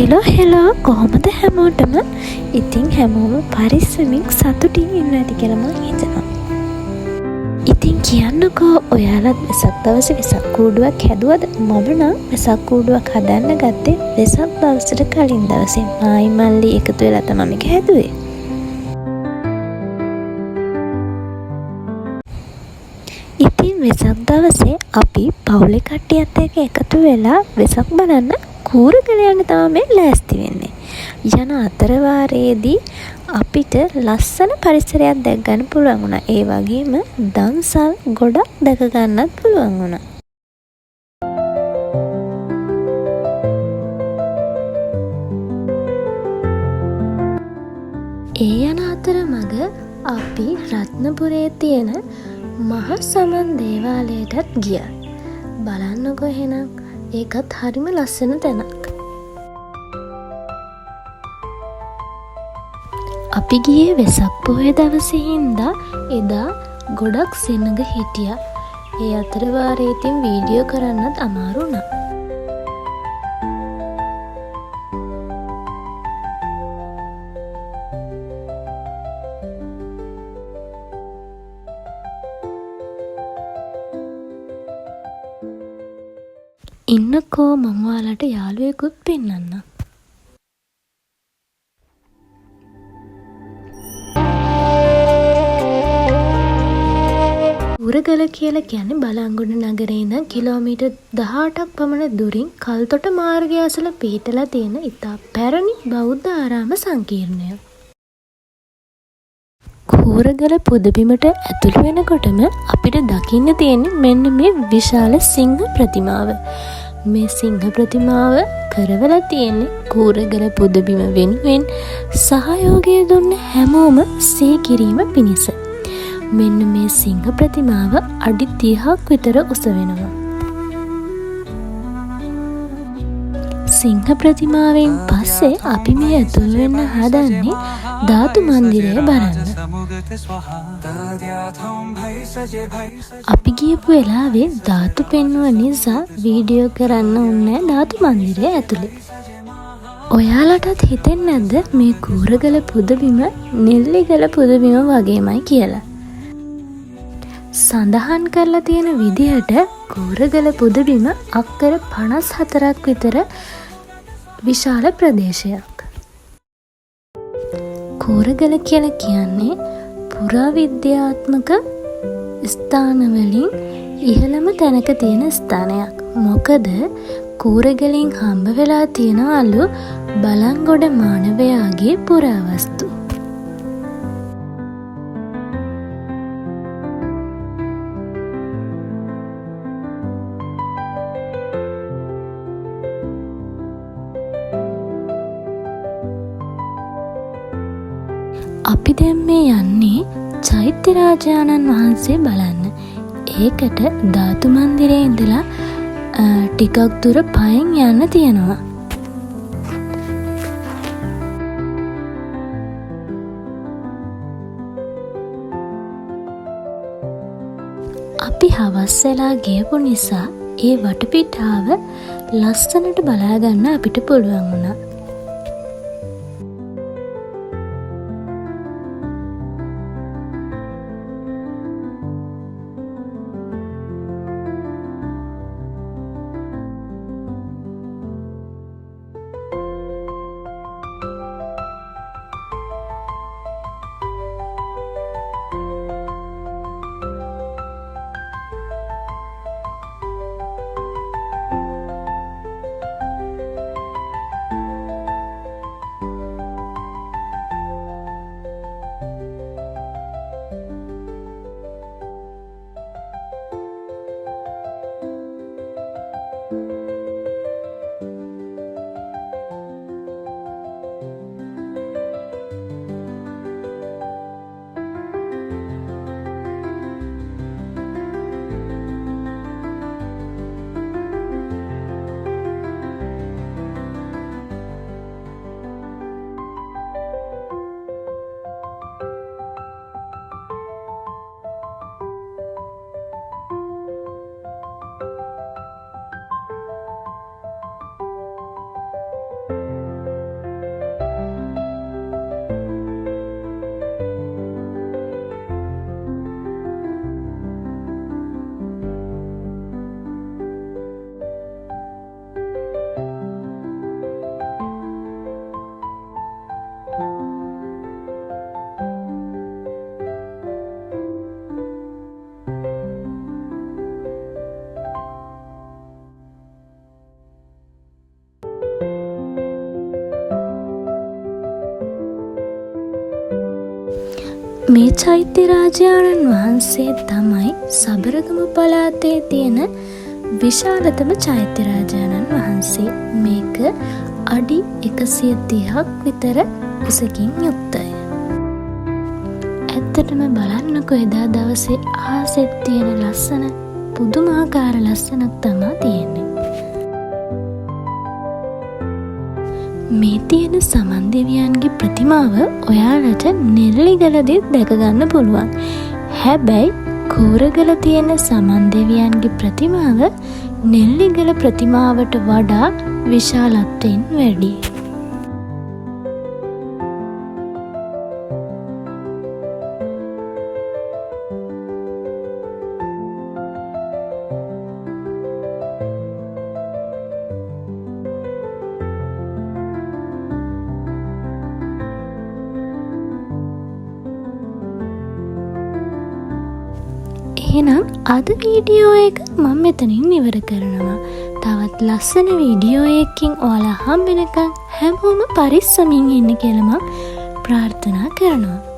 Hello කොහොමද හැමෝටම? ඉතින් හැමෝම පරිස්සමින් සතුටින් ඉන්න ඇති කියලා මම හිතනවා. ඉතින් කියන්නකෝ ඔයාලත් වෙසක් දවසේ වෙසක් කූඩුවක් හැදුවද? මම නම් වෙසක් කූඩුවක් හදන්න ගත්තේ වෙසක් දවසට කලින් දවසේ. මායි මල්ලි එකතු වෙලා තමයි මේක හැදුවේ. ඉතින් වෙසක් දවසේ අපි පවුලේ කට්ටියත් එක්ක එකතු වෙලා වෙසක් බලන්න කූරගල යන්න තමයි ලෑස්ති වෙන්නේ. යන අතරවාරයේදී අපිට ලස්සන පරිසරයක් දැක ගන්න පුළුවන් වුණා. ඒ වගේම දන්සල් ගොඩක් දැක ගන්නත් පුළුවන් වුණා. ඒ යන අතරමඟ අපි රත්නපුරේ තියෙන මහ සමන් දේවාලයටත් ගියා. බලන්නකෝ එහෙනම් ඒකත් හරිම ලස්සන තැනක්. අපි ගියේ වෙසක් පොහොය දවසේ හින්දා එදා ගොඩක් සෙනඟ හිටියා. ඒ අතර වාරේ ඉතින් වීඩියෝ කරන්නත් අමාරු වුණා. ඉන්නකෝ මම ඔයාලට යාළුවෙකුත් පෙන්නන්නම්. කූරගල කියලා කියන්නේ බලංගොඩ නගරේ ඉඳන් කිලෝමීටර් 18ක් පමණ දුරින් කල්තොට මාර්ගය අසල පිහිටලා තියෙන ඉතා පැරණි බෞද්ධ ආරාම සංකීර්ණයක්. කූරගල පුදබිමට ඇතුළු වෙනකොටම අපිට දකින්න තියෙන්නේ මෙන්න මේ විශාල සිංහ ප්‍රතිමාව. මේ සිංහ ප්‍රතිමාව කරවලා තියෙන්නේ කූරගල පුදබිම වෙනුවෙන් සහයෝගය දුන්න හැමෝම සිහි කිරීම පිණිස. මෙන්න මේ සිංහ ප්‍රතිමාව අඩි 30ක් විතර උස වෙනවා. සිංහ ප්‍රතිමාවෙන් පස්සේ අපි මේ ඇතුළු වෙන්න හදන්නේ ධාතු මන්දිරය බලන්න. අපි ගියපු වෙලාවේ ධාතු පෙන්වුව නිසා වීඩියෝ කරන්න ඕනේ ධාතු මන්දිරය ඇතුලේ. ඔයාලටත් හිතෙන්නේ නැද්ද මේ කූරගල පුදබිම නෙල්ලිගල පුදබිම වගේමයි කියලා? සඳහන් කරලා තියෙන විදිහට කූරගල පුදබිම අක්කර 54ක් විතර විශාල ප්‍රදේශයක්. කූරගල කියලා කියන්නේ පුරාවිද්‍යාත්මක ස්ථානවලින් ඉහළම තැනක තියෙන ස්ථානයක්. මොකද කූරගලින් හම්බ වෙලා තියෙනවලු බලංගොඩ මානවයාගේ පුරාවස්තු. අපි දැන් මේ යන්නේ චෛත්‍ය රාජානන් වහන්සේ බලන්න. ඒකට ධාතු මන්දිරේ ඉඳලා ටිකක් දුර පයින් යන්න තියෙනවා. අපි හවස් වෙලා ගියපු නිසා ඒ වටපිටාව ලස්සනට බලා ගන්න අපිට පුළුවන් වුණා. මේ චෛත්‍ය රාජාණන් වහන්සේ තමයි සබරගමු පළාතේ තියෙන විශාලතම චෛත්‍ය රාජාණන් වහන්සේ. මේක අඩි 130ක් විතර උසකින් යුක්තය. ඇත්තටම බලන්නකෝ එදා දවසේ ආසෙත් තියෙන ලස්සන පුදුමාකාර ලස්සනක් තමයි තියෙන්නේ. මේ තියෙන සමන් දෙවියන්ගේ ප්‍රතිමාව ඔයාලට නෙල්ලිගලදී දැක ගන්න පුළුවන්. හැබැයි කෝරගල තියෙන සමන් දෙවියන්ගේ ප්‍රතිමාව නෙල්ලිගල ප්‍රතිමාවට වඩා විශාලත්වයෙන් වැඩි. එහෙනම් අද වීඩියෝ එක මම මෙතනින් ඉවර කරනවා. තවත් ලස්සන වීඩියෝ එකකින් ඔයාලා හම්බ වෙනකන් හැමෝම පරිස්සමින් ඉන්න කියලා මම ප්‍රාර්ථනා කරනවා.